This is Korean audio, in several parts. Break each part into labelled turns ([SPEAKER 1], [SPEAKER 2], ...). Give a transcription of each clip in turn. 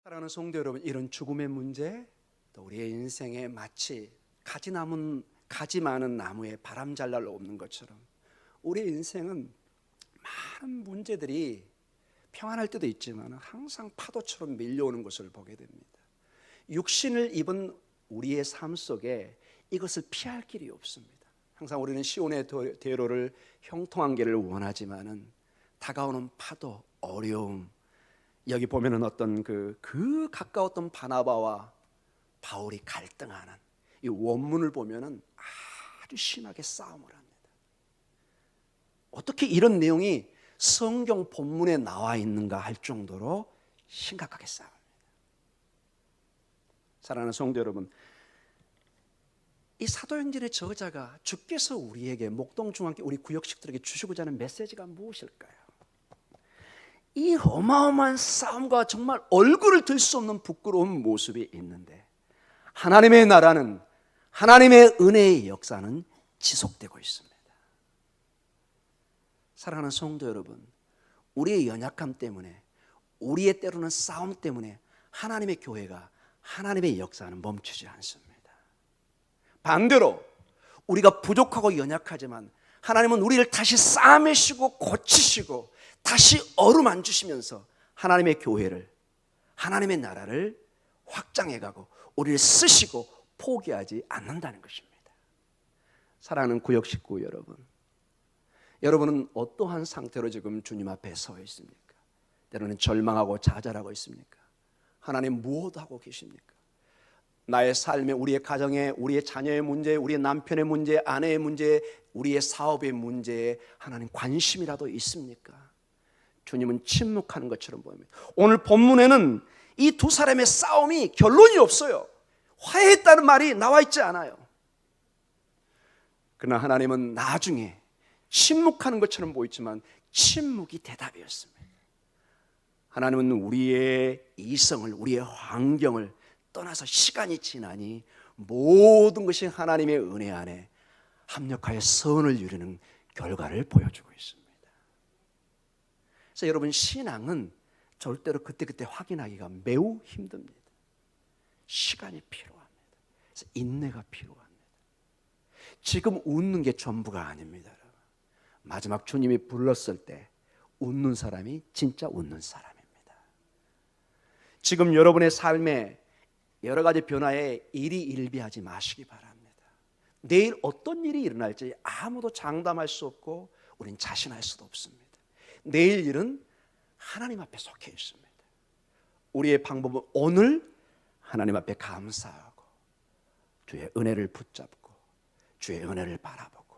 [SPEAKER 1] 사랑하는 성도 여러분, 이런 죽음의 문제, 또 우리의 인생에 마치 가지 많은 나무에 바람 잘 날 없는 것처럼 우리의 인생은 많은 문제들이 평안할 때도 있지만 항상 파도처럼 밀려오는 것을 보게 됩니다. 육신을 입은 우리의 삶 속에 이것을 피할 길이 없습니다. 항상 우리는 시온의 대로를 형통한 길을 원하지만은 다가오는 파도, 어려움, 여기 보면은 어떤 그 가까웠던 바나바와 바울이 갈등하는 이 원문을 보면은 아주 심하게 싸움을 합니다. 어떻게 이런 내용이 성경 본문에 나와 있는가 할 정도로 심각하게 싸웁니다. 사랑하는 성도 여러분, 이 사도행전의 저자가 주께서 우리에게 목동중앙교 우리 구역식들에게 주시고자 하는 메시지가 무엇일까요? 이 어마어마한 싸움과 정말 얼굴을 들 수 없는 부끄러운 모습이 있는데 하나님의 나라는, 하나님의 은혜의 역사는 지속되고 있습니다. 사랑하는 성도 여러분, 우리의 연약함 때문에, 우리의 때로는 싸움 때문에 하나님의 교회가, 하나님의 역사는 멈추지 않습니다. 반대로 우리가 부족하고 연약하지만 하나님은 우리를 다시 싸매시고 고치시고 다시 어루만지시면서 하나님의 교회를, 하나님의 나라를 확장해가고 우리를 쓰시고 포기하지 않는다는 것입니다. 사랑하는 구역 식구 여러분, 여러분은 어떠한 상태로 지금 주님 앞에 서 있습니까? 때로는 절망하고 좌절하고 있습니까? 하나님 무엇 하고 계십니까? 나의 삶에, 우리의 가정에, 우리의 자녀의 문제, 우리의 남편의 문제, 아내의 문제, 우리의 사업의 문제에 하나님 관심이라도 있습니까? 주님은 침묵하는 것처럼 보입니다. 오늘 본문에는 이 두 사람의 싸움이 결론이 없어요. 화해했다는 말이 나와 있지 않아요. 그러나 하나님은 나중에 침묵하는 것처럼 보이지만 침묵이 대답이었습니다. 하나님은 우리의 이성을, 우리의 환경을 떠나서 시간이 지나니 모든 것이 하나님의 은혜 안에 합력하여 선을 이루는 결과를 보여주고 있습니다. 그래서 여러분, 신앙은 절대로 그때그때 확인하기가 매우 힘듭니다. 시간이 필요합니다. 그래서 인내가 필요합니다. 지금 웃는 게 전부가 아닙니다. 마지막 주님이 불렀을 때 웃는 사람이 진짜 웃는 사람입니다. 지금 여러분의 삶에 여러 가지 변화에 일희일비하지 마시기 바랍니다. 내일 어떤 일이 일어날지 아무도 장담할 수 없고 우린 자신할 수도 없습니다. 내일 일은 하나님 앞에 속해 있습니다. 우리의 방법은 오늘 하나님 앞에 감사하고 주의 은혜를 붙잡고 주의 은혜를 바라보고,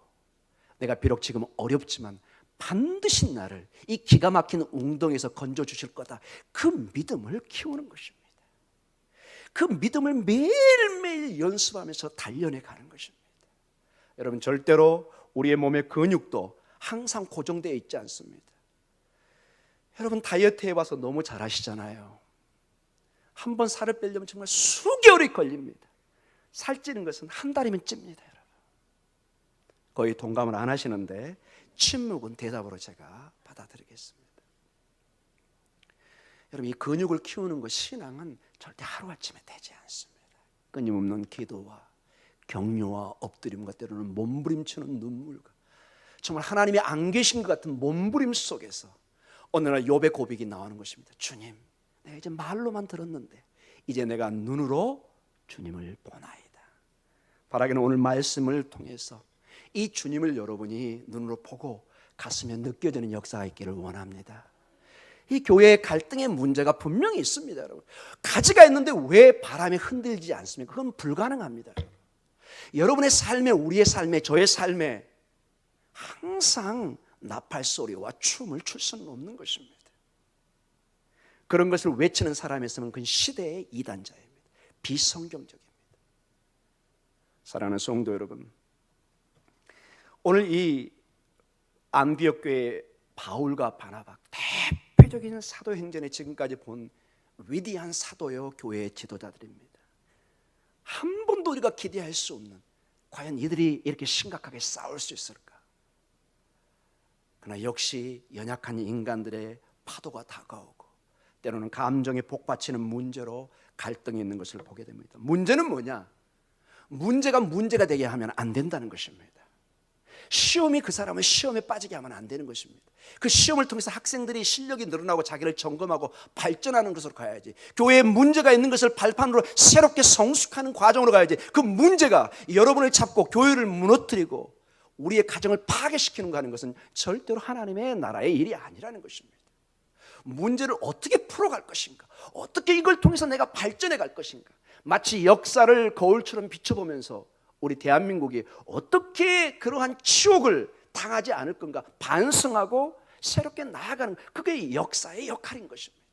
[SPEAKER 1] 내가 비록 지금 어렵지만 반드시 나를 이 기가 막힌 웅덩이에서 건져주실 거다, 그 믿음을 키우는 것입니다. 그 믿음을 매일매일 연습하면서 단련해 가는 것입니다. 여러분, 절대로 우리의 몸의 근육도 항상 고정되어 있지 않습니다. 여러분, 다이어트 해봐서 너무 잘 아시잖아요. 한 번 살을 빼려면 정말 수개월이 걸립니다. 살찌는 것은 한 달이면 찝니다. 여러분, 거의 동감을 안 하시는데 침묵은 대답으로 제가 받아들이겠습니다. 여러분, 이 근육을 키우는 것, 신앙은 절대 하루아침에 되지 않습니다. 끊임없는 기도와 격려와 엎드림과 때로는 몸부림치는 눈물과 정말 하나님이 안 계신 것 같은 몸부림 속에서 어느 날 욥의 고백이 나오는 것입니다. 주님, 내가 이제 말로만 들었는데 이제 내가 눈으로 주님을 보나이다. 바라기는 오늘 말씀을 통해서 이 주님을 여러분이 눈으로 보고 가슴에 느껴지는 역사가 있기를 원합니다. 이 교회의 갈등의 문제가 분명히 있습니다. 여러분, 가지가 있는데 왜 바람에 흔들리지 않습니까? 그건 불가능합니다. 여러분의 삶에, 우리의 삶에, 저의 삶에 항상 나팔 소리와 춤을 출 수는 없는 것입니다. 그런 것을 외치는 사람이 있으면 그건 시대의 이단자입니다. 비성경적입니다. 사랑하는 성도 여러분, 오늘 이 안디옥 교회 바울과 바나바, 대표적인 사도행전에 지금까지 본 위대한 사도요 교회의 지도자들입니다. 한 번도 우리가 기대할 수 없는, 과연 이들이 이렇게 심각하게 싸울 수 있을까? 그러나 역시 연약한 인간들의 파도가 다가오고 때로는 감정에 복받치는 문제로 갈등이 있는 것을 보게 됩니다. 문제는 뭐냐? 문제가 되게 하면 안 된다는 것입니다. 시험이 그 사람을 시험에 빠지게 하면 안 되는 것입니다. 그 시험을 통해서 학생들이 실력이 늘어나고 자기를 점검하고 발전하는 것으로 가야지. 교회에 문제가 있는 것을 발판으로 새롭게 성숙하는 과정으로 가야지. 그 문제가 여러분을 잡고 교회를 무너뜨리고 우리의 가정을 파괴시키는 거 하는 것은 절대로 하나님의 나라의 일이 아니라는 것입니다. 문제를 어떻게 풀어갈 것인가, 어떻게 이걸 통해서 내가 발전해 갈 것인가, 마치 역사를 거울처럼 비춰보면서 우리 대한민국이 어떻게 그러한 치욕을 당하지 않을 건가 반성하고 새롭게 나아가는, 그게 역사의 역할인 것입니다.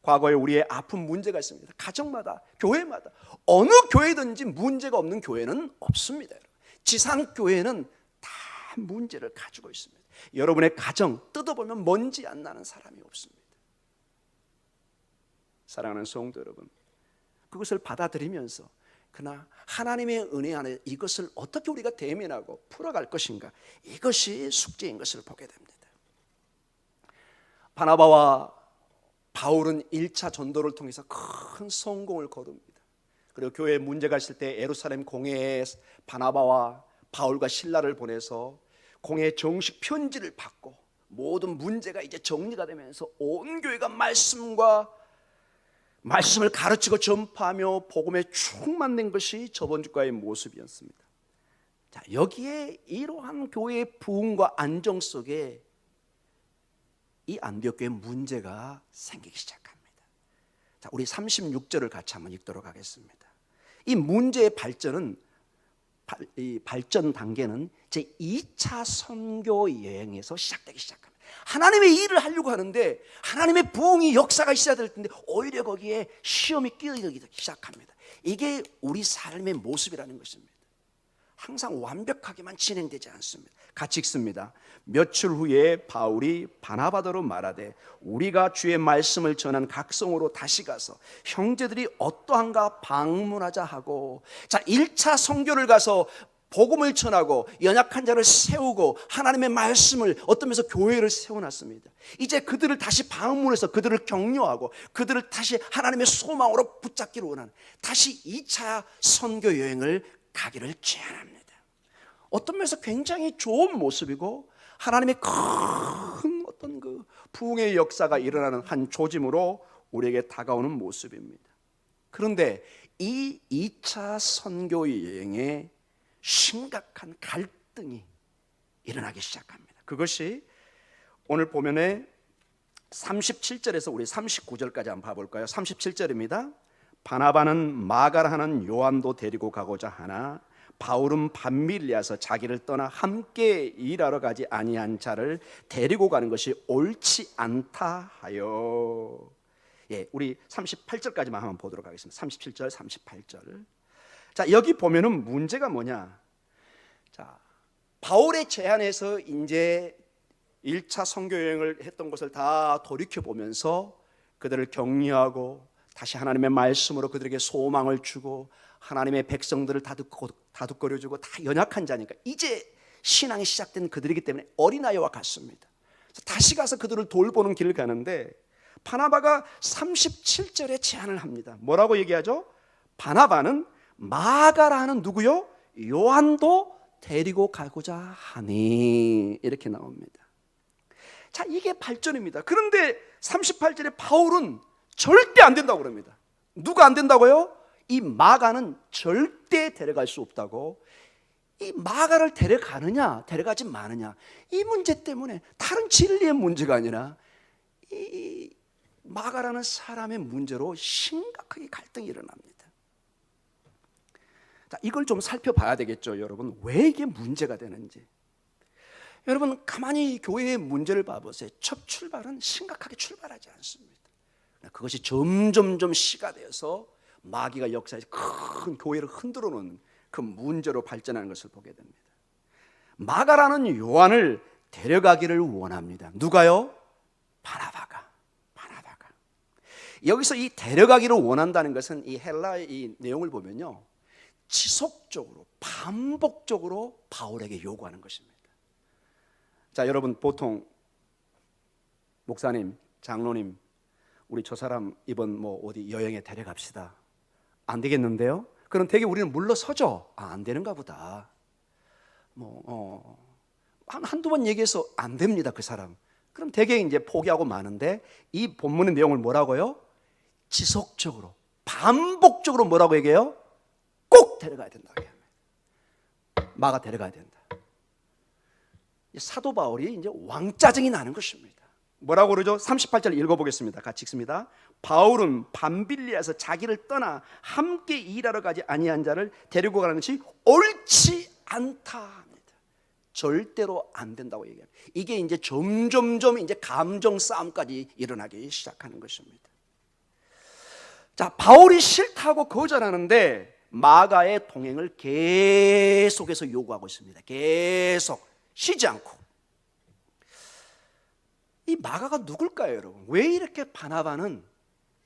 [SPEAKER 1] 과거에 우리의 아픈 문제가 있습니다. 가정마다, 교회마다, 어느 교회든지 문제가 없는 교회는 없습니다. 지상교회는 다 문제를 가지고 있습니다. 여러분의 가정 뜯어보면 먼지 안 나는 사람이 없습니다. 사랑하는 성도 여러분, 그것을 받아들이면서 그러나 하나님의 은혜 안에 이것을 어떻게 우리가 대면하고 풀어갈 것인가, 이것이 숙제인 것을 보게 됩니다. 바나바와 바울은 1차 전도를 통해서 큰 성공을 거둡니다. 그리고 교회에 문제가 있을 때 예루살렘 공회에 바나바와 바울과 실라를 보내서 공회의 정식 편지를 받고 모든 문제가 이제 정리가 되면서 온 교회가 말씀을 가르치고 전파하며 복음에 충만된 것이 저번 주과의 모습이었습니다. 자, 여기에 이러한 교회의 부흥과 안정 속에 이 안디옥 교회에 문제가 생기기 시작합니다. 자, 우리 36절을 같이 한번 읽도록 하겠습니다. 이 문제의 발전 단계는 제 2차 선교 여행에서 시작되기 시작합니다. 하나님의 일을 하려고 하는데 하나님의 부흥이 역사가 시작될 텐데 오히려 거기에 시험이 끼어들기 시작합니다. 이게 우리 삶의 모습이라는 것입니다. 항상 완벽하게만 진행되지 않습니다. 같이 읽습니다. 며칠 후에 바울이 바나바더로 말하되 우리가 주의 말씀을 전한 각성으로 다시 가서 형제들이 어떠한가 방문하자 하고, 자, 1차 선교를 가서 복음을 전하고 연약한 자를 세우고 하나님의 말씀을 얻으면서 교회를 세워놨습니다. 이제 그들을 다시 방문해서 그들을 격려하고 그들을 다시 하나님의 소망으로 붙잡기를 원하는 다시 2차 선교 여행을 가기를 제안합니다. 어떤 면에서 굉장히 좋은 모습이고 하나님의 큰 어떤 그 부흥의 역사가 일어나는 한 조짐으로 우리에게 다가오는 모습입니다. 그런데 이 2차 선교 여행에 심각한 갈등이 일어나기 시작합니다. 그것이 오늘 보면에 37절에서 우리 39절까지 한번 봐볼까요? 37절입니다. 바나바는 마가라 하는 요한도 데리고 가고자 하나 바울은 밤밀리아서 자기를 떠나 함께 일하러 가지 아니한 자를 데리고 가는 것이 옳지 않다 하여. 예, 우리 38절까지만 한번 보도록 하겠습니다. 37절, 38절. 자, 여기 보면은 문제가 뭐냐? 자, 바울의 제안에서 이제 1차 선교 여행을 했던 것을 다 돌이켜 보면서 그들을 격려하고 다시 하나님의 말씀으로 그들에게 소망을 주고 하나님의 백성들을 다독거려주고 다 연약한 자니까 이제 신앙이 시작된 그들이기 때문에 어린아이와 같습니다. 다시 가서 그들을 돌보는 길을 가는데 바나바가 37절에 제안을 합니다. 뭐라고 얘기하죠? 바나바는 마가라 하는 누구요? 요한도 데리고 가고자 하니, 이렇게 나옵니다. 자, 이게 발전입니다. 그런데 38절에 바울은 절대 안 된다고 그럽니다. 누가 안 된다고요? 이 마가는 절대 데려갈 수 없다고. 이 마가를 데려가느냐 데려가지 마느냐, 이 문제 때문에 다른 진리의 문제가 아니라 이 마가라는 사람의 문제로 심각하게 갈등이 일어납니다. 자, 이걸 좀 살펴봐야 되겠죠, 여러분. 왜 이게 문제가 되는지. 여러분, 가만히 교회의 문제를 봐보세요. 첫 출발은 심각하게 출발하지 않습니다. 그것이 점점 시가 되어서 마귀가 역사에서 큰 교회를 흔들어 놓는 그 문제로 발전하는 것을 보게 됩니다. 마가라는 요한을 데려가기를 원합니다. 누가요? 바나바가. 여기서 이 데려가기를 원한다는 것은 이 헬라의 이 내용을 보면요, 지속적으로 반복적으로 바울에게 요구하는 것입니다. 자, 여러분, 보통 목사님, 장로님, 우리 저 사람 이번 뭐 어디 여행에 데려갑시다. 안 되겠는데요? 그럼 되게 우리는 물러서죠. 안 되는가 보다. 한두 번 얘기해서 안 됩니다, 그 사람. 그럼 되게 이제 포기하고 마는데, 이 본문의 내용을 뭐라고요? 지속적으로, 반복적으로 뭐라고 얘기해요? 꼭 데려가야 된다. 마가 데려가야 된다. 사도 바울이 이제 왕짜증이 나는 것입니다. 뭐라고 그러죠? 38절 읽어보겠습니다. 같이 읽습니다. 바울은 밤빌리아에서 자기를 떠나 함께 일하러 가지 아니한 자를 데리고 가는 것이 옳지 않다 합니다. 절대로 안 된다고 얘기합니다. 이게 이제 점점점 이제 감정 싸움까지 일어나기 시작하는 것입니다. 자, 바울이 싫다고 거절하는데 마가의 동행을 계속해서 요구하고 있습니다. 계속 쉬지 않고. 이 마가가 누굴까요, 여러분? 왜 이렇게 바나바는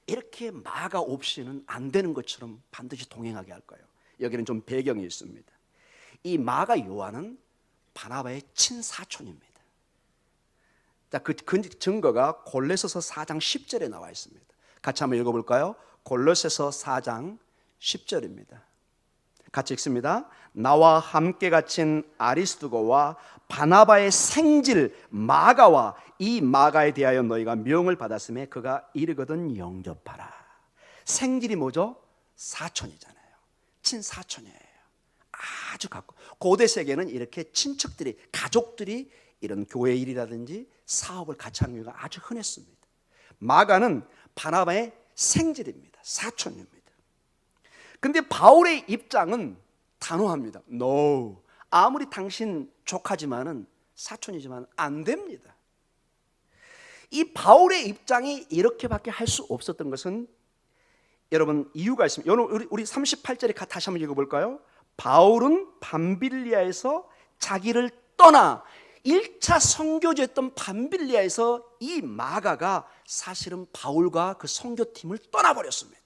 [SPEAKER 1] 이렇게 마가 없이는 안 되는 것처럼 반드시 동행하게 할까요? 여기는 좀 배경이 있습니다. 이 마가 요한은 바나바의 친사촌입니다. 자, 그 증거가 골로새서 4장 10절에 나와 있습니다. 같이 한번 읽어볼까요? 골로새서 4장 10절입니다. 같이 읽습니다. 나와 함께 갇힌 아리스도고와 바나바의 생질 마가와 이 마가에 대하여 너희가 명을 받았음에 그가 이르거든 영접하라. 생질이 뭐죠? 사촌이잖아요. 친사촌이에요. 아주 가까워. 고대 세계는 이렇게 친척들이, 가족들이 이런 교회 일이라든지 사업을 같이 하는 경우가 아주 흔했습니다. 마가는 바나바의 생질입니다. 사촌입니다. 근데 바울의 입장은 단호합니다. No. 아무리 당신 조카지만은 사촌이지만 안 됩니다. 이 바울의 입장이 이렇게밖에 할 수 없었던 것은 여러분 이유가 있습니다. 우리 38절에 다시 한번 읽어볼까요? 바울은 밤빌리아에서 자기를 떠나 1차 선교지였던 밤빌리아에서 이 마가가 사실은 바울과 그 선교팀을 떠나버렸습니다.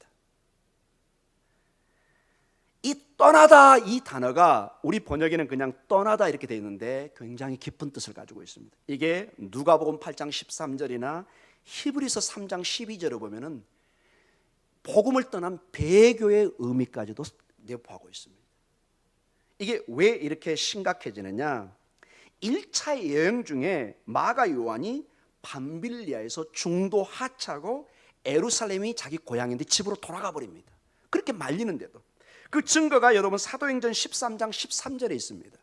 [SPEAKER 1] 이 떠나다 이 단어가 우리 번역에는 그냥 떠나다 이렇게 되어 있는데 굉장히 깊은 뜻을 가지고 있습니다. 이게 누가복음 8장 13절이나 히브리서 3장 12절을 보면은 복음을 떠난 배교의 의미까지도 내포하고 있습니다. 이게 왜 이렇게 심각해지느냐? 1차 여행 중에 마가 요한이 밤빌리아에서 중도 하차하고 예루살렘이 자기 고향인데 집으로 돌아가 버립니다. 그렇게 말리는데도 그 증거가 여러분 사도행전 13장 13절에 있습니다.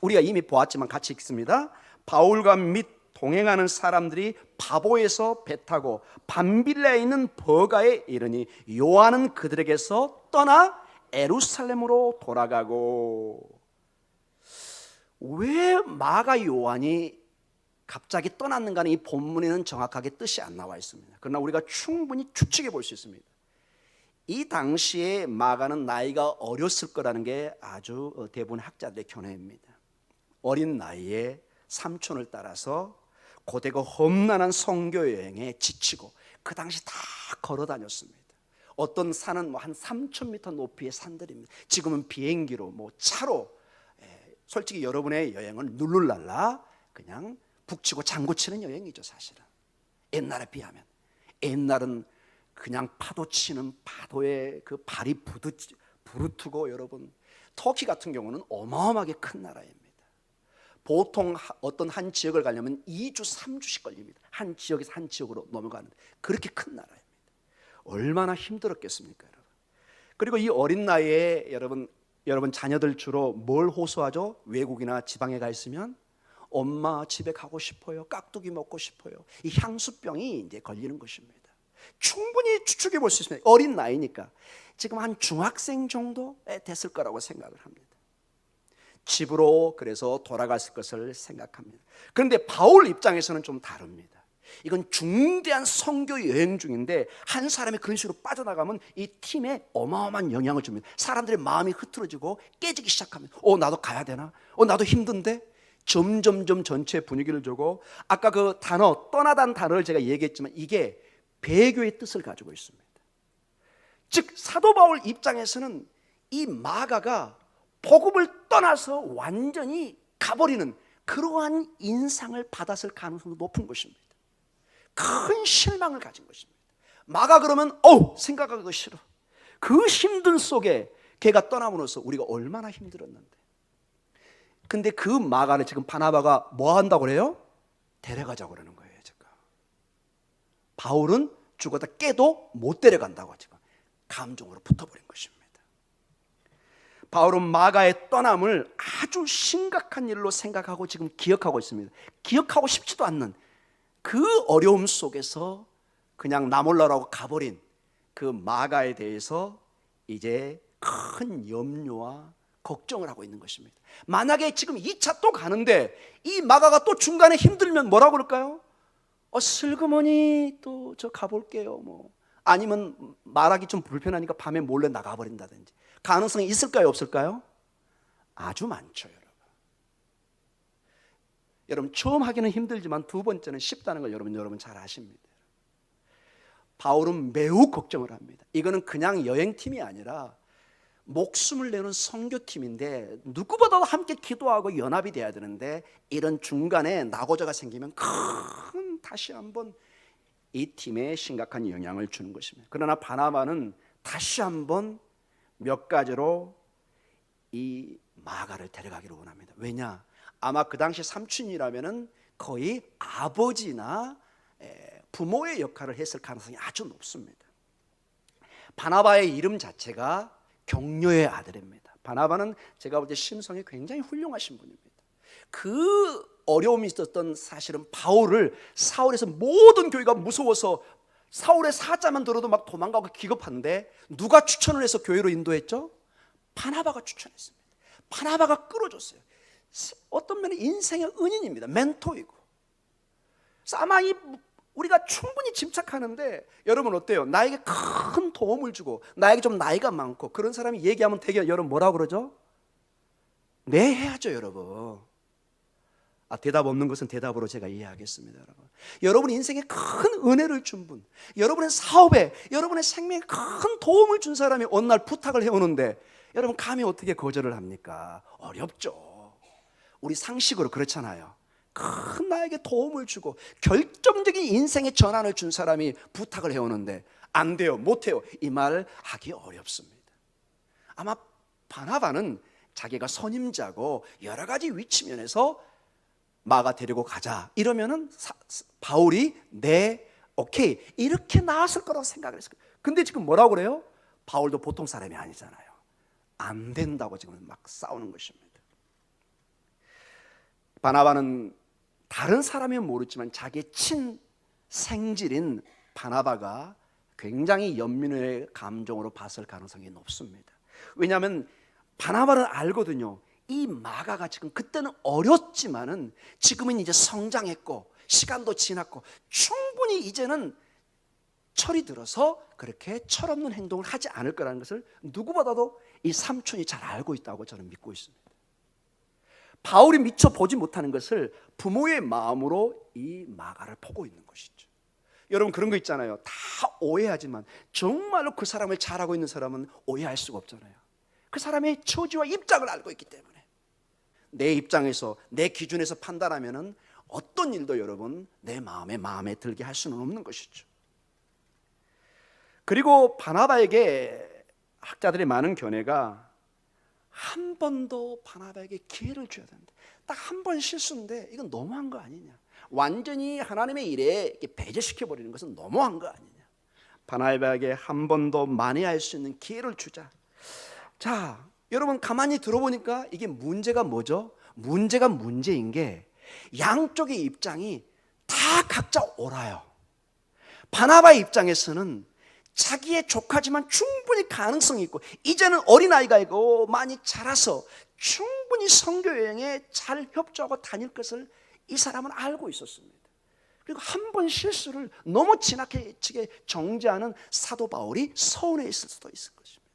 [SPEAKER 1] 우리가 이미 보았지만 같이 읽습니다. 바울과 및 동행하는 사람들이 바보에서 배 타고 밤빌리아에 있는 버가에 이르니 요한은 그들에게서 떠나 예루살렘으로 돌아가고. 왜 마가 요한이 갑자기 떠났는가는 이 본문에는 정확하게 뜻이 안 나와 있습니다. 그러나 우리가 충분히 추측해 볼 수 있습니다. 이 당시에 마가는 나이가 어렸을 거라는 게 아주 대부분 학자들의 견해입니다. 어린 나이에 삼촌을 따라서 고되고 험난한 선교 여행에 지치고 그 당시 다 걸어 다녔습니다. 어떤 산은 뭐 한 3,000m 높이의 산들입니다. 지금은 비행기로 뭐 차로, 솔직히 여러분의 여행은 룰루랄라 그냥 북치고 장구치는 여행이죠. 사실은 옛날에 비하면. 옛날은 그냥 파도 치는 파도에 그 발이 부르트고, 여러분 터키 같은 경우는 어마어마하게 큰 나라입니다. 보통 어떤 한 지역을 가려면 2주 3주씩 걸립니다. 한 지역에서 한 지역으로 넘어가는데 그렇게 큰 나라입니다. 얼마나 힘들었겠습니까, 여러분. 그리고 이 어린 나이에 여러분 자녀들 주로 뭘 호소하죠? 외국이나 지방에 가 있으면 엄마 집에 가고 싶어요. 깍두기 먹고 싶어요. 이 향수병이 이제 걸리는 것입니다. 충분히 추측해 볼 수 있습니다. 어린 나이니까 지금 한 중학생 정도 됐을 거라고 생각을 합니다. 집으로 그래서 돌아갔을 것을 생각합니다. 그런데 바울 입장에서는 좀 다릅니다. 이건 중대한 선교 여행 중인데 한 사람이 그런 식으로 빠져나가면 이 팀에 어마어마한 영향을 줍니다. 사람들의 마음이 흐트러지고 깨지기 시작합니다. 나도 가야 되나? 나도 힘든데? 점점점 전체 분위기를 주고, 아까 그 단어 떠나다는 단어를 제가 얘기했지만 이게 배교의 뜻을 가지고 있습니다. 즉 사도 바울 입장에서는 이 마가가 복음을 떠나서 완전히 가버리는 그러한 인상을 받았을 가능성도 높은 것입니다. 큰 실망을 가진 것입니다. 마가 그러면 생각하기도 싫어. 그 힘든 속에 걔가 떠남으로써 우리가 얼마나 힘들었는데. 근데 그 마가를 지금 바나바가 뭐 한다고 그래요? 데려가자고 그러는 거예요. 지금 바울은 죽어다 깨도 못 데려간다고 지금 감정으로 붙어버린 것입니다. 바울은 마가의 떠남을 아주 심각한 일로 생각하고 지금 기억하고 있습니다. 기억하고 싶지도 않는 그 어려움 속에서 그냥 나 몰라라고 가버린 그 마가에 대해서 이제 큰 염려와 걱정을 하고 있는 것입니다. 만약에 지금 2차 또 가는데 이 마가가 또 중간에 힘들면 뭐라고 그럴까요? 슬그머니 또 저 가볼게요 뭐. 아니면 말하기 좀 불편하니까 밤에 몰래 나가버린다든지. 가능성이 있을까요 없을까요? 아주 많죠. 여러분 처음 하기는 힘들지만 두 번째는 쉽다는 걸 여러분 잘 아십니다. 바울은 매우 걱정을 합니다. 이거는 그냥 여행팀이 아니라 목숨을 내는 선교팀인데 누구보다도 함께 기도하고 연합이 돼야 되는데 이런 중간에 낙오자가 생기면 다시 한번 이 팀에 심각한 영향을 주는 것입니다. 그러나 바나바는 다시 한번 몇 가지로 이 마가를 데려가기를 원합니다. 왜냐? 아마 그 당시 삼촌이라면은 거의 아버지나 부모의 역할을 했을 가능성이 아주 높습니다. 바나바의 이름 자체가 격려의 아들입니다. 바나바는 제가 볼 때 심성이 굉장히 훌륭하신 분입니다. 그 어려움이 있었던 사실은 바울을 사울에서 모든 교회가 무서워서 사울의 사자만 들어도 막 도망가고 기겁하는데 누가 추천을 해서 교회로 인도했죠? 바나바가 추천했습니다. 바나바가 끌어줬어요. 어떤 면에 인생의 은인입니다. 멘토이고. 그래서 아마 우리가 충분히 짐작하는데 여러분 어때요? 나에게 큰 도움을 주고 나에게 좀 나이가 많고 그런 사람이 얘기하면 되게 여러분 뭐라고 그러죠? 네 해야죠 여러분. 대답 없는 것은 대답으로 제가 이해하겠습니다. 여러분 인생에 큰 은혜를 준 분, 여러분의 사업에 여러분의 생명에 큰 도움을 준 사람이 어느 날 부탁을 해오는데 여러분 감히 어떻게 거절을 합니까? 어렵죠. 우리 상식으로 그렇잖아요. 큰 나에게 도움을 주고 결정적인 인생의 전환을 준 사람이 부탁을 해오는데 안 돼요, 못 해요, 이 말을 하기 어렵습니다. 아마 바나바는 자기가 선임자고 여러 가지 위치 면에서 마가 데리고 가자 이러면은 바울이 네 오케이 이렇게 나왔을 거라고 생각을 했어요. 근데 지금 뭐라고 그래요? 바울도 보통 사람이 아니잖아요. 안 된다고 지금 막 싸우는 것입니다. 바나바는 다른 사람이면 모르지만 자기의 친생질인 바나바가 굉장히 연민의 감정으로 봤을 가능성이 높습니다. 왜냐하면 바나바는 알거든요. 이 마가가 지금 그때는 어렸지만은 지금은 이제 성장했고 시간도 지났고 충분히 이제는 철이 들어서 그렇게 철없는 행동을 하지 않을 거라는 것을 누구보다도 이 삼촌이 잘 알고 있다고 저는 믿고 있습니다. 바울이 미처 보지 못하는 것을 부모의 마음으로 이 마가를 보고 있는 것이죠. 여러분 그런 거 있잖아요. 다 오해하지만 정말로 그 사람을 잘 알고 있는 사람은 오해할 수가 없잖아요. 그 사람의 처지와 입장을 알고 있기 때문에 내 입장에서 내 기준에서 판단하면은 어떤 일도 여러분 내 마음에 들게 할 수는 없는 것이죠. 그리고 바나바에게 학자들이 많은 견해가 한 번 더 바나바에게 기회를 줘야 된다. 딱 한 번 실수인데 이건 너무한 거 아니냐. 완전히 하나님의 일에 배제시켜 버리는 것은 너무한 거 아니냐. 바나바에게 한 번 더 만회할 수 있는 기회를 주자. 자, 여러분 가만히 들어보니까 이게 문제가 뭐죠? 문제가 문제인 게 양쪽의 입장이 다 각자 옳아요. 바나바의 입장에서는 자기의 조카지만 충분히 가능성이 있고 이제는 어린아이가 있고 많이 자라서 충분히 선교 여행에 잘 협조하고 다닐 것을 이 사람은 알고 있었습니다. 그리고 한 번 실수를 너무 지나치게 정죄하는 사도 바울이 서운해 있을 수도 있을 것입니다.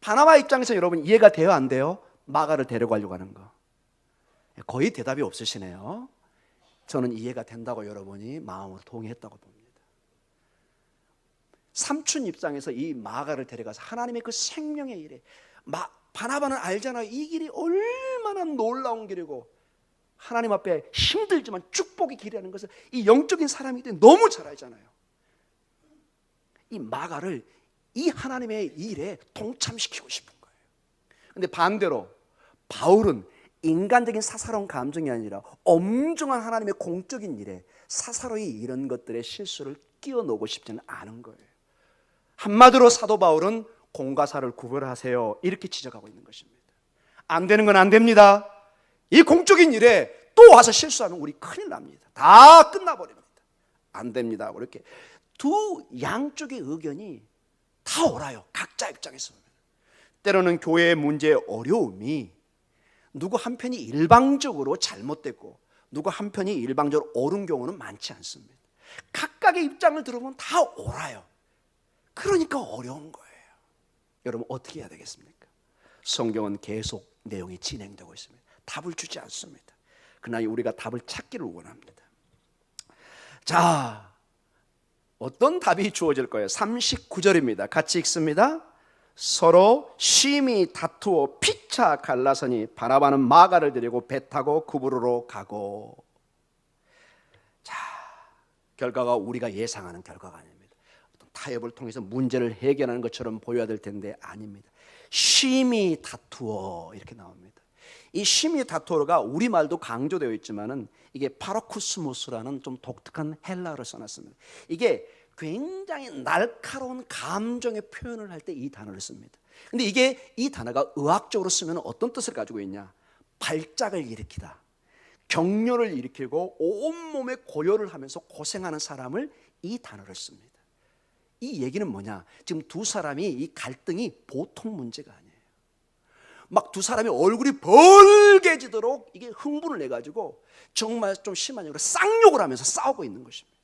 [SPEAKER 1] 바나바 입장에서 여러분 이해가 돼요 안 돼요? 마가를 데려가려고 하는 거 거의 대답이 없으시네요. 저는 이해가 된다고 여러분이 마음으로 동의했다고 봅니다. 삼촌 입장에서 이 마가를 데려가서 하나님의 그 생명의 일에 바나바는 알잖아요. 이 길이 얼마나 놀라운 길이고 하나님 앞에 힘들지만 축복의 길이라는 것을 이 영적인 사람이기 때문에 너무 잘 알잖아요. 이 마가를 이 하나님의 일에 동참시키고 싶은 거예요. 근데 반대로 바울은 인간적인 사사로운 감정이 아니라 엄중한 하나님의 공적인 일에 사사로이 이런 것들의 실수를 끼워 넣고 싶지는 않은 거예요. 한마디로 사도 바울은 공과 사를 구별하세요, 이렇게 지적하고 있는 것입니다. 안 되는 건 안 됩니다. 이 공적인 일에 또 와서 실수하면 우리 큰일 납니다. 다 끝나버립니다. 안 됩니다. 이렇게 두 양쪽의 의견이 다 옳아요. 각자 입장에서 보면. 때로는 교회의 문제의 어려움이 누구 한편이 일방적으로 잘못됐고 누구 한편이 일방적으로 옳은 경우는 많지 않습니다. 각각의 입장을 들어보면 다 옳아요. 그러니까 어려운 거예요. 여러분 어떻게 해야 되겠습니까? 성경은 계속 내용이 진행되고 있습니다. 답을 주지 않습니다. 그러나 우리가 답을 찾기를 원합니다. 자, 어떤 답이 주어질 거예요? 39절입니다. 같이 읽습니다. 서로 심히 다투어 피차 갈라서니 바나바는 마가를 데리고 배 타고 구브로로 가고. 자, 결과가 우리가 예상하는 결과가 아닙니다. 어떤 타협을 통해서 문제를 해결하는 것처럼 보여야 될 텐데 아닙니다. 심히 다투어 이렇게 나옵니다. 이 심히 다투어가 우리말도 강조되어 있지만은 이게 파라쿠스모스라는 좀 독특한 헬라어를 써놨습니다. 이게 굉장히 날카로운 감정의 표현을 할 때 이 단어를 씁니다. 근데 이게 이 단어가 의학적으로 쓰면 어떤 뜻을 가지고 있냐? 발작을 일으키다, 격려를 일으키고 온몸에 고열을 하면서 고생하는 사람을 이 단어를 씁니다. 이 얘기는 뭐냐? 지금 두 사람이 이 갈등이 보통 문제가 아니에요. 막 두 사람이 얼굴이 벌개지도록 이게 흥분을 내가지고 정말 좀 심한 욕으로 쌍욕을 하면서 싸우고 있는 것입니다.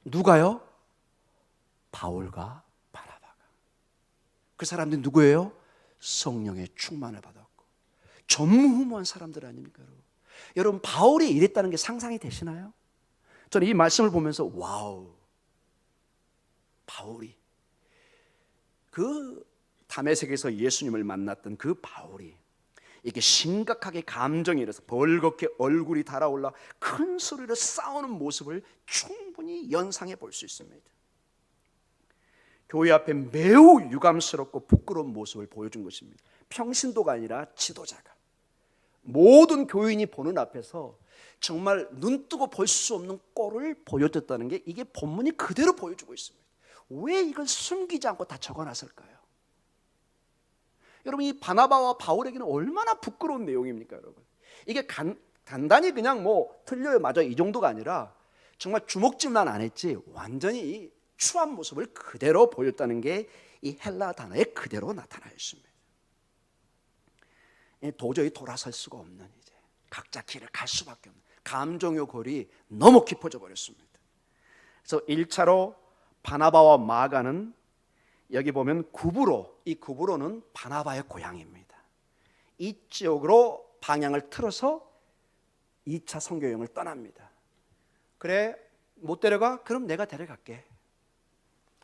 [SPEAKER 1] 누가요? 바울과 바나바가. 그 사람들이 누구예요? 성령의 충만을 받았고 전무후무한 사람들 아닙니까? 여러분 바울이 이랬다는 게 상상이 되시나요? 저는 이 말씀을 보면서 와우, 바울이 그 다메섹에서 예수님을 만났던 그 바울이 이게 심각하게 감정이 일어서 벌겋게 얼굴이 달아올라 큰 소리로 싸우는 모습을 충분히 연상해 볼 수 있습니다. 교회 앞에 매우 유감스럽고 부끄러운 모습을 보여준 것입니다. 평신도가 아니라 지도자가 모든 교인이 보는 앞에서 정말 눈뜨고 볼 수 없는 꼴을 보여줬다는 게 이게 본문이 그대로 보여주고 있습니다. 왜 이걸 숨기지 않고 다 적어놨을까요? 여러분 이 바나바와 바울에게는 얼마나 부끄러운 내용입니까, 여러분? 이게 단단히 그냥 뭐 틀려요 맞아 이 정도가 아니라 정말 주먹질만 안 했지 완전히 이 추한 모습을 그대로 보였다는 게 이 헬라 단어에 그대로 나타나 있습니다. 도저히 돌아설 수가 없는 이제 각자 길을 갈 수밖에 없는 감정의 골이 너무 깊어져 버렸습니다. 그래서 1차로 바나바와 마가는 여기 보면 구브로, 이 구브로는 바나바의 고향입니다. 이쪽으로 방향을 틀어서 2차 선교 여행을 떠납니다. 그래 못 데려가? 그럼 내가 데려갈게.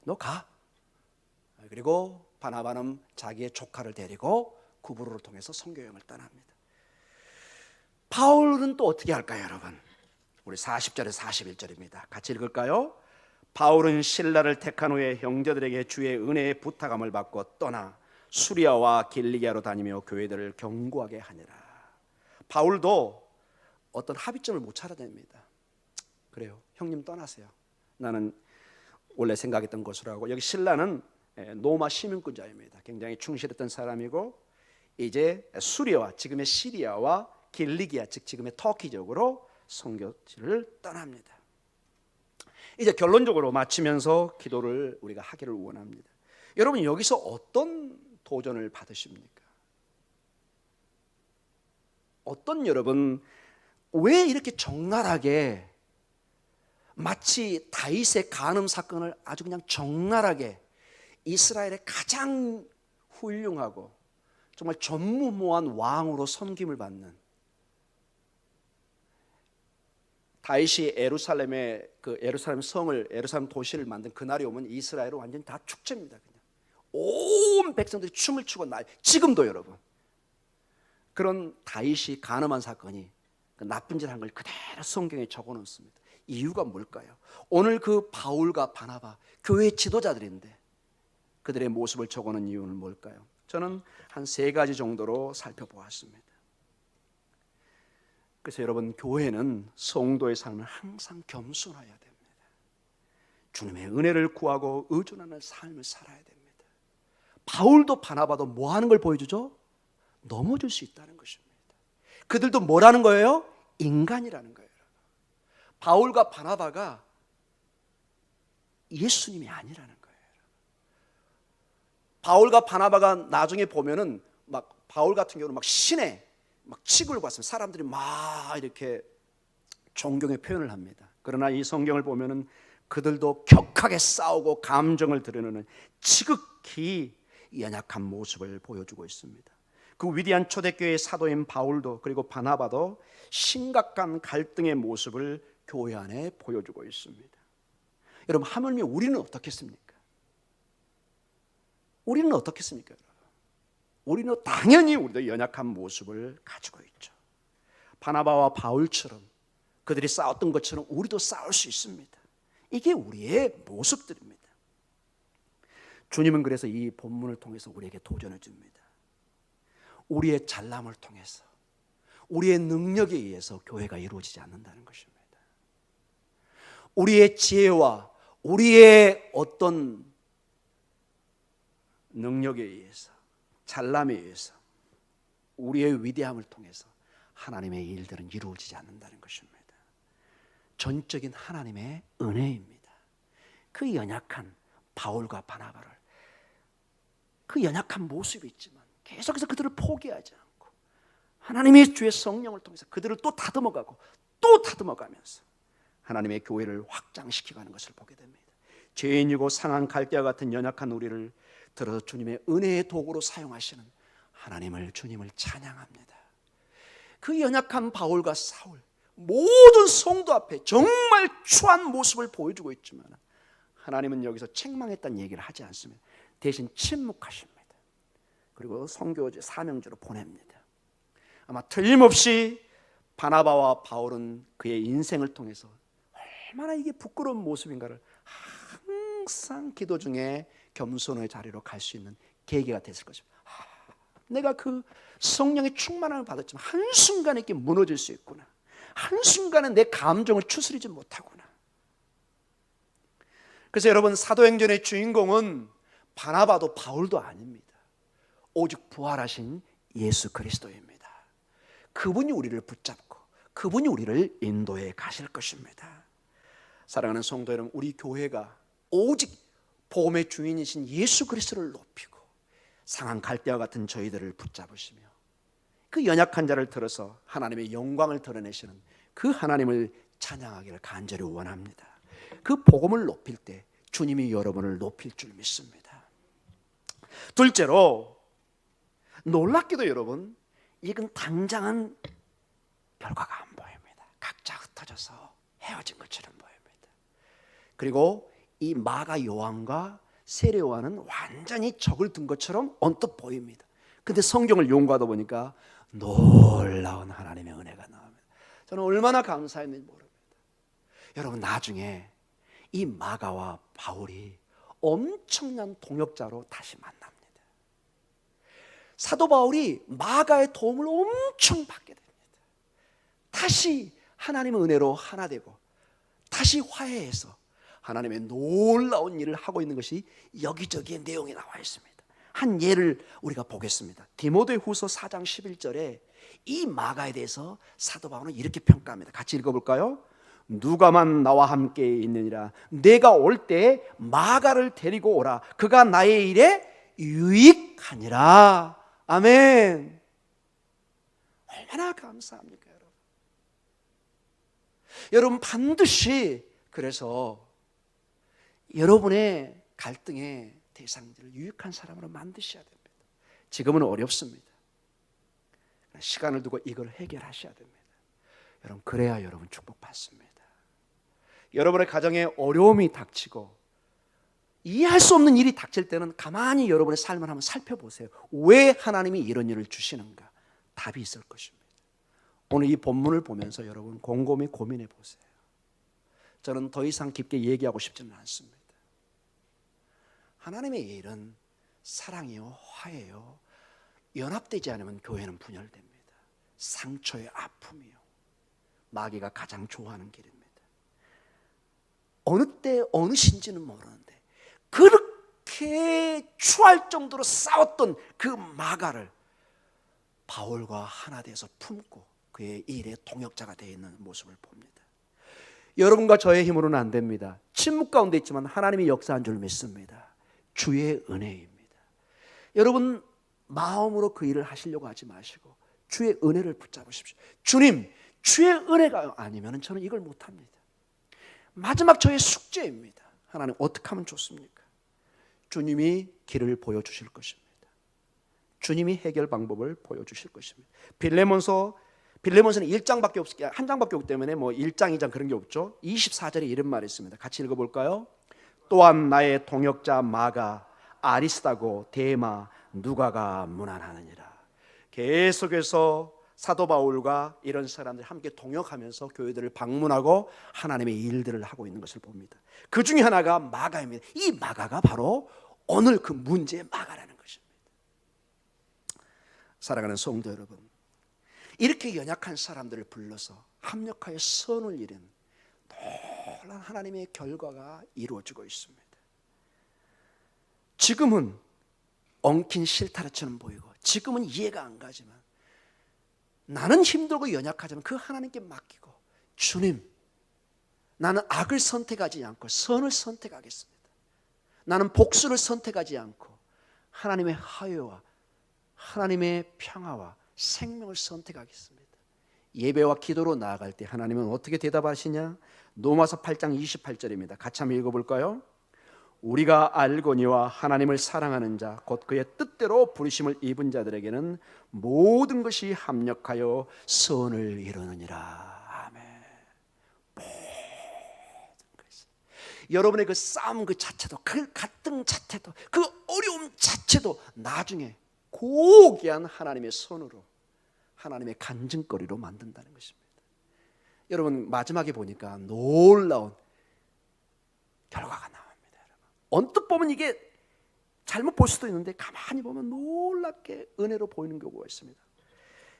[SPEAKER 1] 너 가. 그리고 바나바는 자기의 조카를 데리고 구브로를 통해서 선교 여행을 떠납니다. 바울은 또 어떻게 할까요, 여러분? 우리 40절에서 41절입니다. 같이 읽을까요? 바울은 신라를 택한 후에 형제들에게 주의 은혜의 부탁함을 받고 떠나 수리아와 길리기아로 다니며 교회들을 경고하게 하니라. 바울도 어떤 합의점을 못 찾아냅니다. 그래요, 형님 떠나세요. 나는 원래 생각했던 것으로 하고, 여기 신라는 로마 시민권자입니다. 굉장히 충실했던 사람이고 이제 수리아와 지금의 시리아와 길리기아 즉 지금의 터키 쪽으로 선교지를 떠납니다. 이제 결론적으로 마치면서 기도를 우리가 하기를 원합니다. 여러분 여기서 어떤 도전을 받으십니까? 어떤 여러분 왜 이렇게 적나라하게 마치 다윗의 간음 사건을 아주 그냥 적나라하게 이스라엘의 가장 훌륭하고 정말 전무후무한 왕으로 섬김을 받는 다윗이 예루살렘의 그 예루살렘 성을 예루살렘 도시를 만든 그날이 오면 이스라엘은 완전히 다 축제입니다. 그냥 온 백성들이 춤을 추고 지금도 여러분 그런 다윗이 간음한 사건이 그 나쁜 짓 한 걸 그대로 성경에 적어놓습니다. 이유가 뭘까요? 오늘 그 바울과 바나바 교회 지도자들인데 그들의 모습을 적어놓은 이유는 뭘까요? 저는 한 3가지 정도로 살펴보았습니다. 그래서 여러분, 교회는 성도의 삶을 항상 겸손해야 됩니다. 주님의 은혜를 구하고 의존하는 삶을 살아야 됩니다. 바울도 바나바도 뭐 하는 걸 보여주죠? 넘어질 수 있다는 것입니다. 그들도 뭐라는 거예요? 인간이라는 거예요. 바울과 바나바가 예수님이 아니라는 거예요. 바울과 바나바가 나중에 보면은 막 바울 같은 경우는 막 신에 막 취급을 받습니다. 사람들이 막 이렇게 존경의 표현을 합니다. 그러나 이 성경을 보면은 그들도 격하게 싸우고 감정을 드러내는 지극히 연약한 모습을 보여주고 있습니다. 그 위대한 초대교회의 사도인 바울도 그리고 바나바도 심각한 갈등의 모습을 교회 안에 보여주고 있습니다. 여러분, 하물며 우리는 어떻겠습니까? 우리는 어떻겠습니까? 우리는 당연히 우리도 연약한 모습을 가지고 있죠. 바나바와 바울처럼 그들이 싸웠던 것처럼 우리도 싸울 수 있습니다. 이게 우리의 모습들입니다. 주님은 그래서 이 본문을 통해서 우리에게 도전해 줍니다. 우리의 잘남을 통해서, 우리의 능력에 의해서 교회가 이루어지지 않는다는 것입니다. 우리의 지혜와 우리의 어떤 능력에 의해서, 잘남에 의해서, 우리의 위대함을 통해서 하나님의 일들은 이루어지지 않는다는 것입니다. 전적인 하나님의 은혜입니다. 그 연약한 바울과 바나바를, 그 연약한 모습이 있지만 계속해서 그들을 포기하지 않고 하나님의 주의 성령을 통해서 그들을 또 다듬어가고 또 다듬어가면서 하나님의 교회를 확장시켜가는 것을 보게 됩니다. 죄인이고 상한 갈대와 같은 연약한 우리를 들어서 주님의 은혜의 도구로 사용하시는 하나님을, 주님을 찬양합니다. 그 연약한 바울과 사울, 모든 성도 앞에 정말 추한 모습을 보여주고 있지만 하나님은 여기서 책망했다는 얘기를 하지 않습니다. 대신 침묵하십니다. 그리고 선교제 사명제로 보냅니다. 아마 틀림없이 바나바와 바울은 그의 인생을 통해서 얼마나 이게 부끄러운 모습인가를 항상 기도 중에 겸손의 자리로 갈 수 있는 계기가 됐을 것입니다. 내가 그 성령의 충만함을 받았지만 한순간에 이렇게 무너질 수 있구나. 한순간에 내 감정을 추스리지 못하구나. 그래서 여러분, 사도행전의 주인공은 바나바도 바울도 아닙니다. 오직 부활하신 예수 그리스도입니다. 그분이 우리를 붙잡고 그분이 우리를 인도해 가실 것입니다. 사랑하는 성도 여러분, 우리 교회가 오직 복음의 주인이신 예수 그리스도를 높이고 상한 갈대와 같은 저희들을 붙잡으시며 그 연약한 자를 들어서 하나님의 영광을 드러내시는 그 하나님을 찬양하기를 간절히 원합니다. 그 복음을 높일 때 주님이 여러분을 높일 줄 믿습니다. 둘째로, 놀랍게도 여러분, 이건 당장은 결과가 안 보입니다. 각자 흩어져서 헤어진 것처럼 보입니다. 그리고 이 마가 요한과 세례 요한은 완전히 적을 둔 것처럼 언뜻 보입니다. 근데 성경을 연구하다 보니까 놀라운 하나님의 은혜가 나옵니다. 저는 얼마나 감사했는지 모릅니다. 여러분, 나중에 이 마가와 바울이 엄청난 동역자로 다시 만납니다. 사도 바울이 마가의 도움을 엄청 받게 됩니다. 다시 하나님의 은혜로 하나 되고 다시 화해해서 하나님의 놀라운 일을 하고 있는 것이 여기저기에 내용이 나와 있습니다. 한 예를 우리가 보겠습니다. 디모데후서 4장 11절에 이 마가에 대해서 사도 바울은 이렇게 평가합니다. 같이 읽어볼까요? 누가만 나와 함께 있느니라. 내가 올 때 마가를 데리고 오라. 그가 나의 일에 유익하니라. 아멘. 얼마나 감사합니까, 여러분? 여러분, 반드시 그래서 여러분의 갈등의 대상들을 유익한 사람으로 만드셔야 됩니다. 지금은 어렵습니다. 시간을 두고 이걸 해결하셔야 됩니다. 여러분, 그래야 여러분 축복받습니다. 여러분의 가정에 어려움이 닥치고 이해할 수 없는 일이 닥칠 때는 가만히 여러분의 삶을 한번 살펴보세요. 왜 하나님이 이런 일을 주시는가? 답이 있을 것입니다. 오늘 이 본문을 보면서 여러분 곰곰이 고민해 보세요. 저는 더 이상 깊게 얘기하고 싶지는 않습니다. 하나님의 일은 사랑이요, 화해요. 연합되지 않으면 교회는 분열됩니다. 상처의 아픔이요, 마귀가 가장 좋아하는 길입니다. 어느 때 어느 신지는 모르는데 그렇게 추할 정도로 싸웠던 그 마가를 바울과 하나 되어서 품고 그의 일의 동역자가 되어 있는 모습을 봅니다. 여러분과 저의 힘으로는 안 됩니다. 침묵 가운데 있지만 하나님이 역사한 줄 믿습니다. 주의 은혜입니다. 여러분 마음으로 그 일을 하시려고 하지 마시고 주의 은혜를 붙잡으십시오. 주님, 주의 은혜가 아니면 저는 이걸 못합니다. 마지막 저의 숙제입니다. 하나님 어떻게 하면 좋습니까? 주님이 길을 보여주실 것입니다. 주님이 해결 방법을 보여주실 것입니다. 빌레몬서는 1장밖에 없기, 한 장밖에 없기 때문에 뭐 1장, 2장 그런 게 없죠. 24절에 이런 말이 있습니다. 같이 읽어볼까요? 또한 나의 동역자 마가, 아리스다고, 데마, 누가가 문안하느니라. 계속해서 사도 바울과 이런 사람들이 함께 동역하면서 교회들을 방문하고 하나님의 일들을 하고 있는 것을 봅니다. 그 중에 하나가 마가입니다. 이 마가가 바로 오늘 그 문제의 마가라는 것입니다. 사랑하는 성도 여러분, 이렇게 연약한 사람들을 불러서 합력하여 선을 이룬 놀라운 하나님의 결과가 이루어지고 있습니다. 지금은 엉킨 실타래처럼 보이고 지금은 이해가 안 가지만 나는 힘들고 연약하지만 그 하나님께 맡기고 주님, 나는 악을 선택하지 않고 선을 선택하겠습니다. 나는 복수를 선택하지 않고 하나님의 화해와 하나님의 평화와 생명을 선택하겠습니다. 예배와 기도로 나아갈 때 하나님은 어떻게 대답하시냐? 로마서 8장 28절입니다. 같이 한번 읽어볼까요? 우리가 알거니와 하나님을 사랑하는 자 곧 그의 뜻대로 부르심을 입은 자들에게는 모든 것이 합력하여 선을 이루느니라. 아멘. 모든 것이. 여러분의 그 싸움 그 자체도, 그 갈등 자체도, 그 어려움 자체도 나중에 고귀한 하나님의 손으로 하나님의 간증거리로 만든다는 것입니다. 여러분 마지막에 보니까 놀라운 결과가 나옵니다. 언뜻 보면 이게 잘못 볼 수도 있는데 가만히 보면 놀랍게 은혜로 보이는 경우가 있습니다.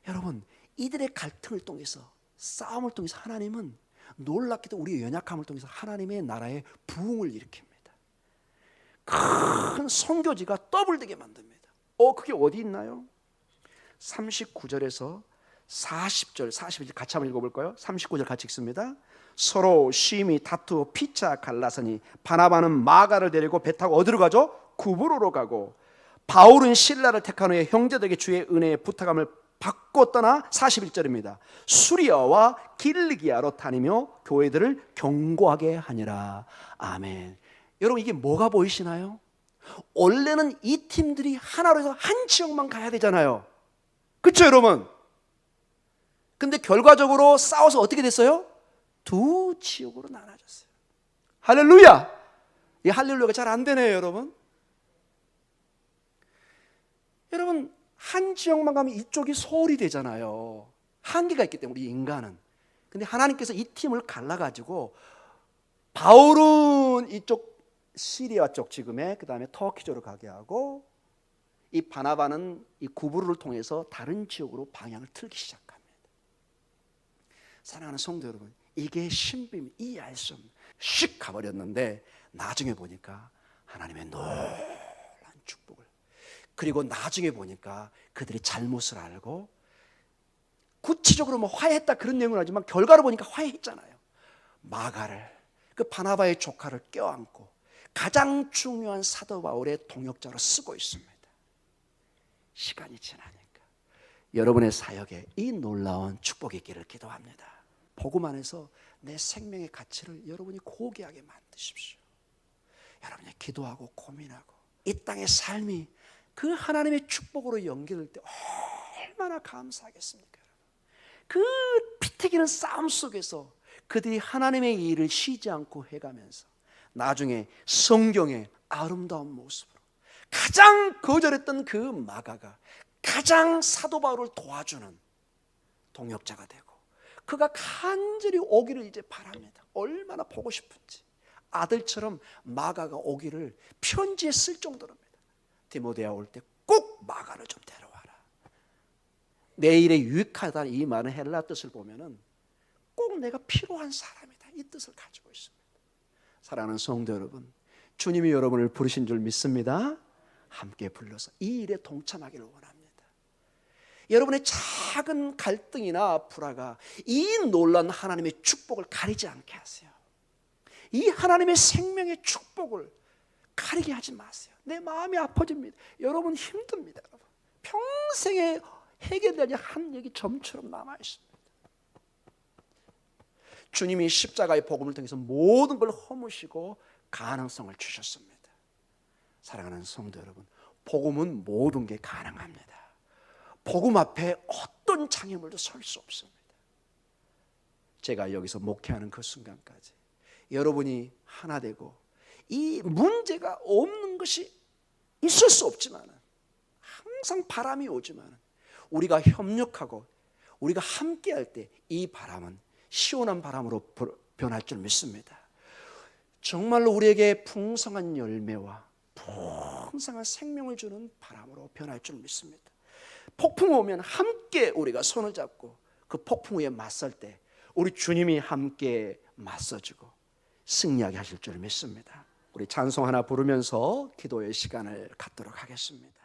[SPEAKER 1] 여러분 이들의 갈등을 통해서, 싸움을 통해서 하나님은 놀랍게도 우리의 연약함을 통해서 하나님의 나라의 부흥을 일으킵니다. 큰 선교지가 더블되게 만듭니다. 그게 어디 있나요? 39절에서 40절, 41절 같이 한번 읽어볼까요? 39절 같이 읽습니다. 서로 심히 다투어 피차 갈라서니 바나바는 마가를 데리고 배 타고 어디로 가죠? 구브로로 가고 바울은 실라를 택한 후에 형제들에게 주의 은혜의 부탁함을 받고 떠나 41절입니다. 수리아와 길리기아로 다니며 교회들을 경고하게 하니라. 아멘. 여러분 이게 뭐가 보이시나요? 원래는 이 팀들이 하나로 해서 한 지역만 가야 되잖아요. 그렇죠 여러분? 근데 결과적으로 싸워서 어떻게 됐어요? 두 지역으로 나눠졌어요. 할렐루야! 이 할렐루야가 잘 안 되네요 여러분. 여러분 한 지역만 가면 이쪽이 소홀히 되잖아요. 한계가 있기 때문에 우리 인간은. 근데 하나님께서 이 팀을 갈라가지고 바울은 이쪽 시리아 쪽 지금의 그 다음에 터키 쪽으로 가게 하고 이 바나바는 이 구브로를 통해서 다른 지역으로 방향을 틀기 시작합니다. 사랑하는 성도 여러분, 이게 신비입니다. 이해할 수 없는 씩 가버렸는데 나중에 보니까 하나님의 놀라운 축복을, 그리고 나중에 보니까 그들이 잘못을 알고 구체적으로 뭐 화해했다 그런 내용은 하지만 결과로 보니까 화해했잖아요. 마가를, 그 바나바의 조카를 껴안고 가장 중요한 사도 바울의 동역자로 쓰고 있습니다. 시간이 지나니까 여러분의 사역에 이 놀라운 축복이 있기를 기도합니다. 복음 안에서 내 생명의 가치를 여러분이 고귀하게 만드십시오. 여러분이 기도하고 고민하고 이 땅의 삶이 그 하나님의 축복으로 연결될 때 얼마나 감사하겠습니까? 그 피튀기는 싸움 속에서 그들이 하나님의 일을 쉬지 않고 해가면서 나중에 성경의 아름다운 모습으로 가장 거절했던 그 마가가 가장 사도 바울을 도와주는 동역자가 되고 그가 간절히 오기를 이제 바랍니다. 얼마나 보고 싶은지. 아들처럼 마가가 오기를 편지에 쓸 정도로입니다. 디모데야 올 때 꼭 마가를 좀 데려와라. 내일에 유익하다 이 말은 헬라 뜻을 보면은 꼭 내가 필요한 사람이다 이 뜻을 가지고 있습니다. 사랑하는 성도 여러분, 주님이 여러분을 부르신 줄 믿습니다. 함께 불러서 이 일에 동참하기를 원합니다. 여러분의 작은 갈등이나 불화가 이 놀라운 하나님의 축복을 가리지 않게 하세요. 이 하나님의 생명의 축복을 가리게 하지 마세요. 내 마음이 아파집니다. 여러분 힘듭니다. 여러분. 평생에 해결되지 한 얘기 점처럼 남아 있습니다. 주님이 십자가의 복음을 통해서 모든 걸 허무시고 가능성을 주셨습니다. 사랑하는 성도 여러분, 복음은 모든 게 가능합니다. 복음 앞에 어떤 장애물도 설 수 없습니다. 제가 여기서 목회하는 그 순간까지 여러분이 하나 되고 이 문제가 없는 것이 있을 수 없지만 항상 바람이 오지만 우리가 협력하고 우리가 함께할 때 이 바람은 시원한 바람으로 변할 줄 믿습니다. 정말로 우리에게 풍성한 열매와 풍성한 생명을 주는 바람으로 변할 줄 믿습니다. 폭풍 오면 함께 우리가 손을 잡고 그 폭풍 위에 맞설 때 우리 주님이 함께 맞서주고 승리하게 하실 줄 믿습니다. 우리 찬송 하나 부르면서 기도의 시간을 갖도록 하겠습니다.